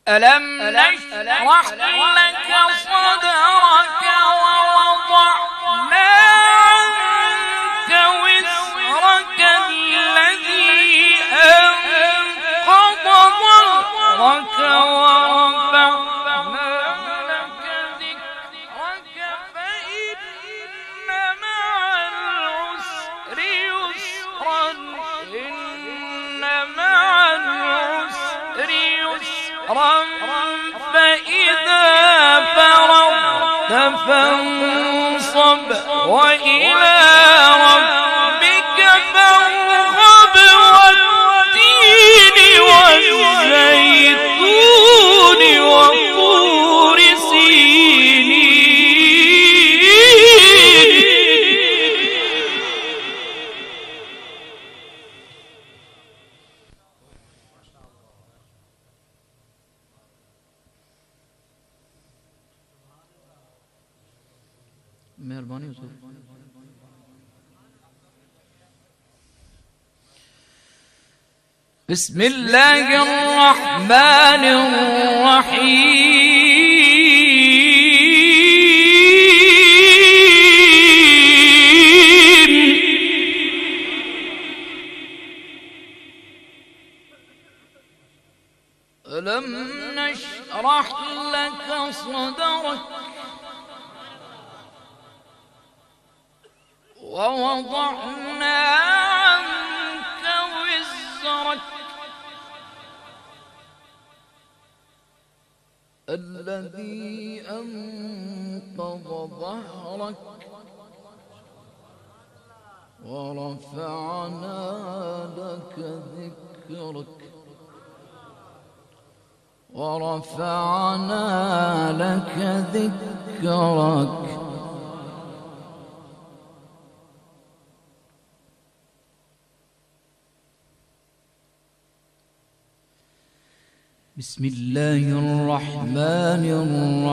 ألم نشرح لك صدرك ووضعنا عنك وزرك الذي أنقض ظهرك ورفعنا لك ذكرك فإن مع العسر يسرا إن مع العسر يسرا فإذا فرغت فانصب وإلى ربك فارغب والتين والزيتون وطور سينين. مهرباني حضور. بسم الله الرحمن الرحيم. ألم نشرح لك صدرك ووضعنا عنك وزرك الذي أنقض ظهرك ورفعنا لك ذكرك بسم الله الرحمن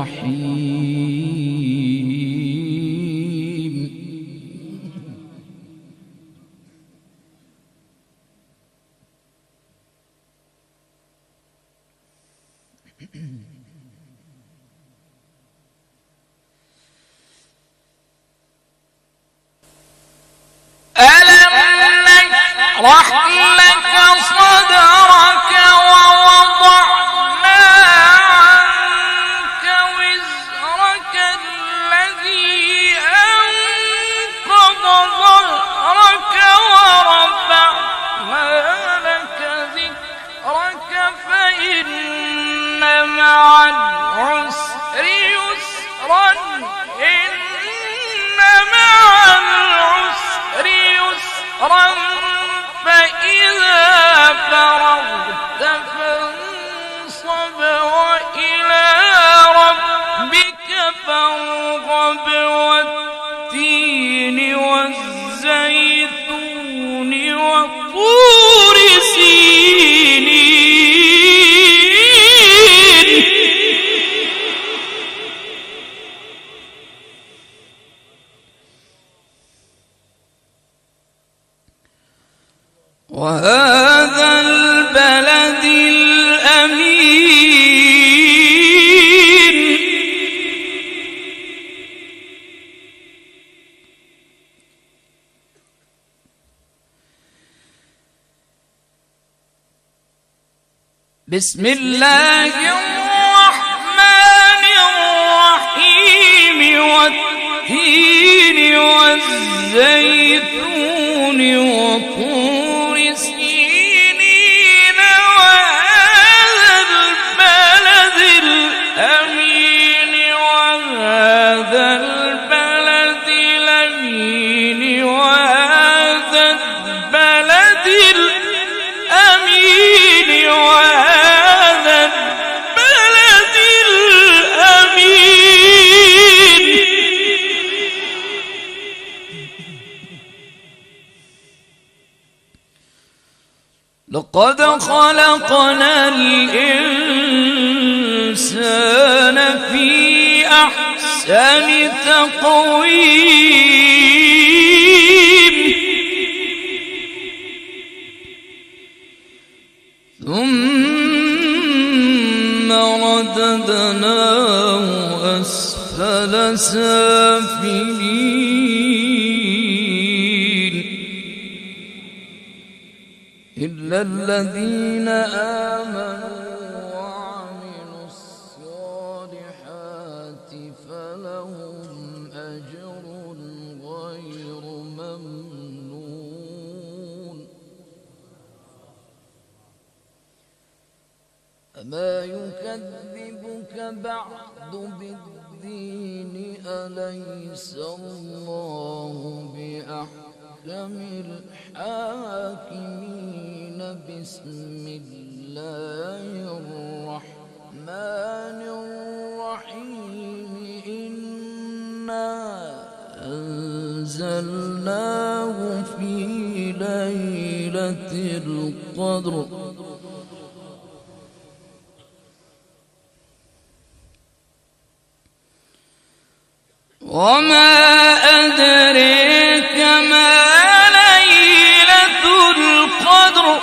الرحيم. ألم نشرح لك صدرك ووضعنا عنك وزرك الذي أنقض ظهرك ورفعنا لك ذكرك فإن مع العسر يسرا إن مع العسر يسرا فإذا فرغت فانصب وإلى ربك فارغب والتين والزيتون وطور سينين. وهذا البلد الأمين. بسم الله الرحمن الرحيم. والتين والزيتون وطور سينين وهذا البلد الأمين وهذا البلد الأمين وهذا البلد الأمين وهذا البلد الأمين. لقد خلقنا الإنسان في أحسن تقويم ثم رددناه أسفل سافلين إلا الذين آمنوا وعملوا الصالحات فلهم أجر غير ممنون أما يكذبك بعد بالدين أليس الله بأحكم الحاكمين بسم الله الرحمن الرحيم إنا أنزلناه في ليلة القدر وما أدريك ما ليلة القدر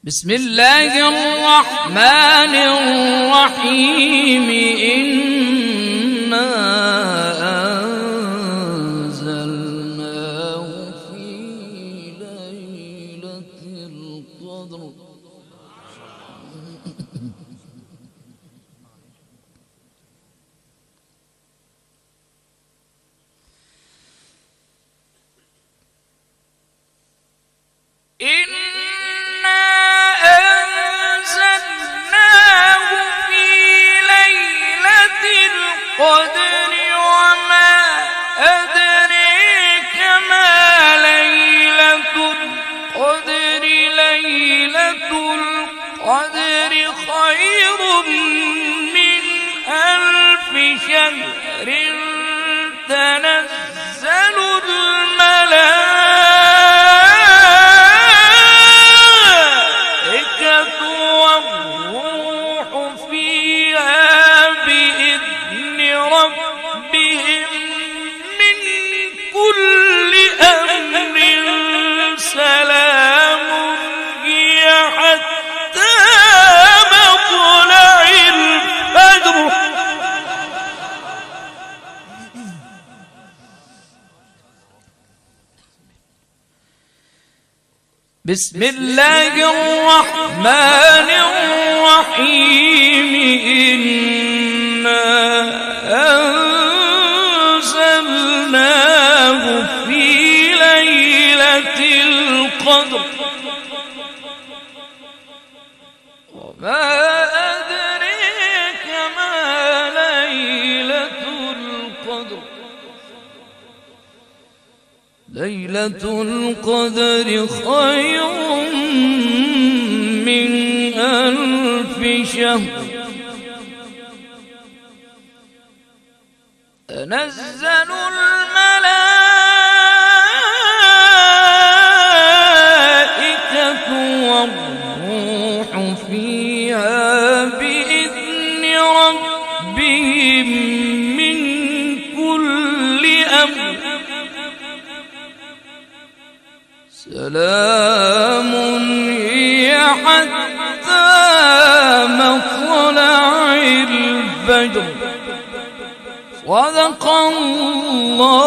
بسم الله الرحمن الرحيم إنا أنزلناه في ليلة القدر قدر وما أدريك ما ليلة القدر ليلة القدر خير من 1000 شهر تنزل الملائكة والروح فيها بإذن ربهم من كل أمر سلام هي حتى مطلع الفجر بسم الله الرحمن الرحيم إنا أنزلناه في ليلة القدر وما أدريك ما ليلة القدر ليلة القدر خير من 1000 شهر تنزل الملائكة والروح فيها بإذن ربهم من كل أمر سلام هي حتى مطلع الفجر صدق الله